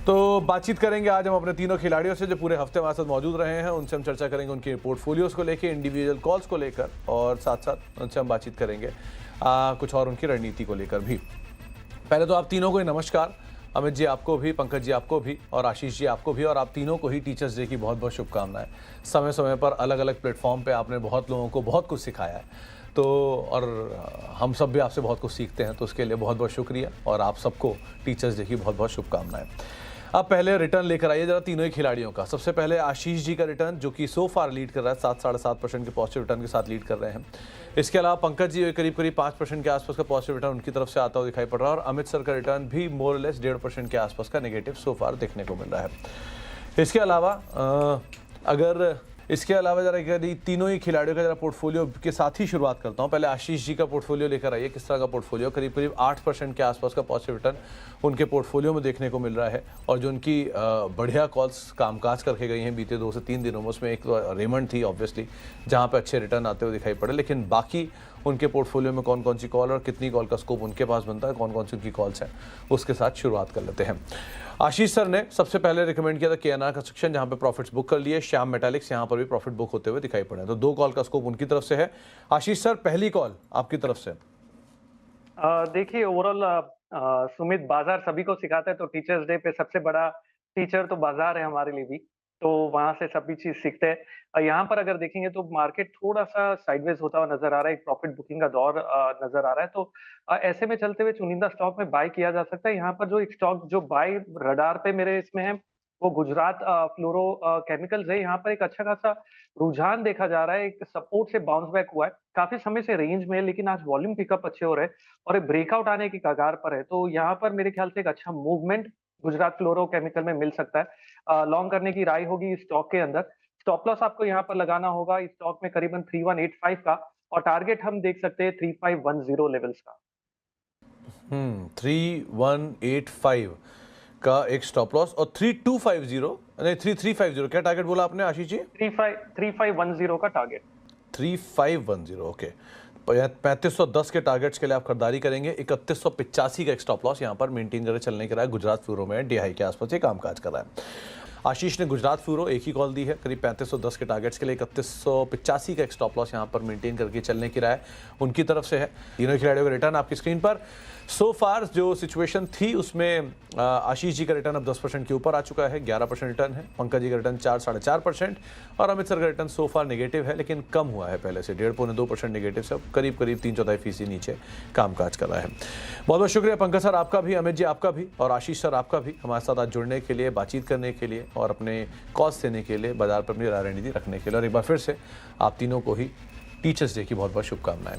तो बातचीत करेंगे आज हम अपने तीनों खिलाड़ियों से जो पूरे हफ्ते हमारे साथ मौजूद रहे हैं। उनसे हम चर्चा करेंगे उनके पोर्टफोलियोज को लेकर, इंडिविजुअल कॉल्स को लेकर, और साथ साथ उनसे हम बातचीत करेंगे कुछ और उनकी रणनीति को लेकर भी। पहले तो आप तीनों को ही नमस्कार। अमित जी आपको भी, पंकज जी आपको भी, और आशीष जी आपको भी, और आप तीनों को ही टीचर्स डे की बहुत बहुत शुभकामनाएं। समय समय पर अलग अलग प्लेटफॉर्म पे आपने बहुत लोगों को बहुत कुछ सिखाया है, तो और हम सब भी आपसे बहुत कुछ सीखते हैं, तो उसके लिए बहुत बहुत शुक्रिया, और आप सबको टीचर्स डे की बहुत बहुत शुभकामनाएं। अब पहले रिटर्न लेकर आइए जरा तीनों ही खिलाड़ियों का। सबसे पहले आशीष जी का रिटर्न, जो कि सो फार लीड कर रहा है, 7-7.5% के पॉजिटिव रिटर्न के साथ लीड कर रहे हैं। इसके अलावा पंकज जी करीब 5% के आसपास का पॉजिटिव रिटर्न उनकी तरफ से आता हुआ दिखाई पड़ रहा है, और अमित सर का रिटर्न भी मोर लेस 1.5% के आसपास का नेगेटिव सो फार देखने को मिल रहा है। इसके अलावा जरा तीनों ही खिलाड़ियों का जरा पोर्टफोलियो के साथ ही शुरुआत करता हूं। पहले आशीष जी का पोर्टफोलियो लेकर आइए। किस तरह का पोर्टफोलियो? करीब 8% के आसपास का पॉजिटिव रिटर्न उनके पोर्टफोलियो में देखने को मिल रहा है, और जो उनकी बढ़िया कॉल्स कामकाज करके गई हैं बीते 2 से 3 दिनों में, उसमें एक तो रेमंड थी ऑब्वियसली, जहां पे अच्छे रिटर्न आते हुए दिखाई पड़े। लेकिन बाकी उनके पोर्टफोलियो में कौन कौन सी कॉल और कितनी कॉल का स्कोप उनके पास बनता है, कौन कौन सी उनकी कॉल्स हैं, उसके साथ शुरुआत कर लेते हैं। आशीष सर ने सबसे पहले रिकमेंड किया था KNR कंस्ट्रक्शन, जहां पे प्रॉफिट्स बुक कर लिए। श्याम मेटालिक्स यहां पर भी प्रॉफिट बुक होते हुए दिखाई पड़े, तो 2 कॉल का स्कोप उनकी तरफ से है। आशीष सर, पहली कॉल आपकी तरफ से। देखिए ओवरऑल सुमित, बाजार सभी को सिखाता है, तो टीचर्स डे पे सबसे बड़ा टीचर तो बाजार है हमारे लिए भी, तो वहां से सभी चीज सीखते हैं। यहाँ पर अगर देखेंगे तो मार्केट थोड़ा सा साइडवेज होता हुआ नजर आ रहा है, एक प्रॉफिट बुकिंग का दौर नजर आ रहा है, तो ऐसे में चलते हुए चुनिंदा स्टॉक में बाय किया जा सकता है। यहाँ पर जो एक स्टॉक जो बाय रडार पे मेरे इसमें है, वो गुजरात फ्लोरो केमिकल्स है। यहाँ पर एक अच्छा खासा रुझान देखा जा रहा है, एक सपोर्ट से बाउंस बैक हुआ है, काफी समय से रेंज में है, लेकिन आज वॉल्यूम पिकअप अच्छे हो रहे हैं और एक ब्रेकआउट आने की कगार पर है। तो यहाँ पर मेरे ख्याल से एक अच्छा मूवमेंट गुजरात फ्लोरो केमिकल में मिल सकता है। लॉन्ग करने की राय होगी इस स्टॉक के अंदर। स्टॉप लॉस आपको यहाँ पर लगाना होगा इस स्टॉक में करीबन 3185 का, और टारगेट हम देख सकते हैं 3510 लेवल्स का। 3185 का एक स्टॉप लॉस, और 3250 नहीं 3350, क्या टारगेट बोला आपने आशीष जी? 3510 का टारगेट। 3510, ओके। 3510 के टारगेट्स के लिए आप खरीदारी करेंगे। 3185 का एक स्टॉप लॉस यहाँ पर मेंटेन करके चलने के रहा है। गुजरात फ्लोरो में DI के आसपास ये कामकाज कर रहा है। आशीष ने गुजरात फ्लोरो एक ही कॉल दी है, करीब 3510 के टारगेट्स के लिए। 3185 का एक स्टॉप लॉस यहाँ पर मेंटेन करके चलने की राय उनकी तरफ से है। तीनों खिलाड़ियों का रिटर्न आपकी स्क्रीन पर। सो फार जो सिचुएशन थी उसमें आशीष जी का रिटर्न अब 10% के ऊपर आ चुका है, 11% रिटर्न है। पंकज जी का रिटर्न 4-4.5%, और अमित सर का रिटर्न सो फार नेगेटिव है, लेकिन कम हुआ है पहले से, 1.5-2% नेगेटिव से अब करीब 3/4% नीचे कामकाज कर रहा है। बहुत बहुत शुक्रिया पंकज सर आपका भी, अमित जी आपका भी, और आशीष सर आपका भी हमारे साथ आज जुड़ने के लिए, बातचीत करने के लिए, और अपने कॉल्स देने के लिए, बाजार पर अपनी रणनीति रखने के लिए। और एक बार फिर से आप तीनों को ही टीचर्स डे की बहुत बहुत शुभकामनाएं।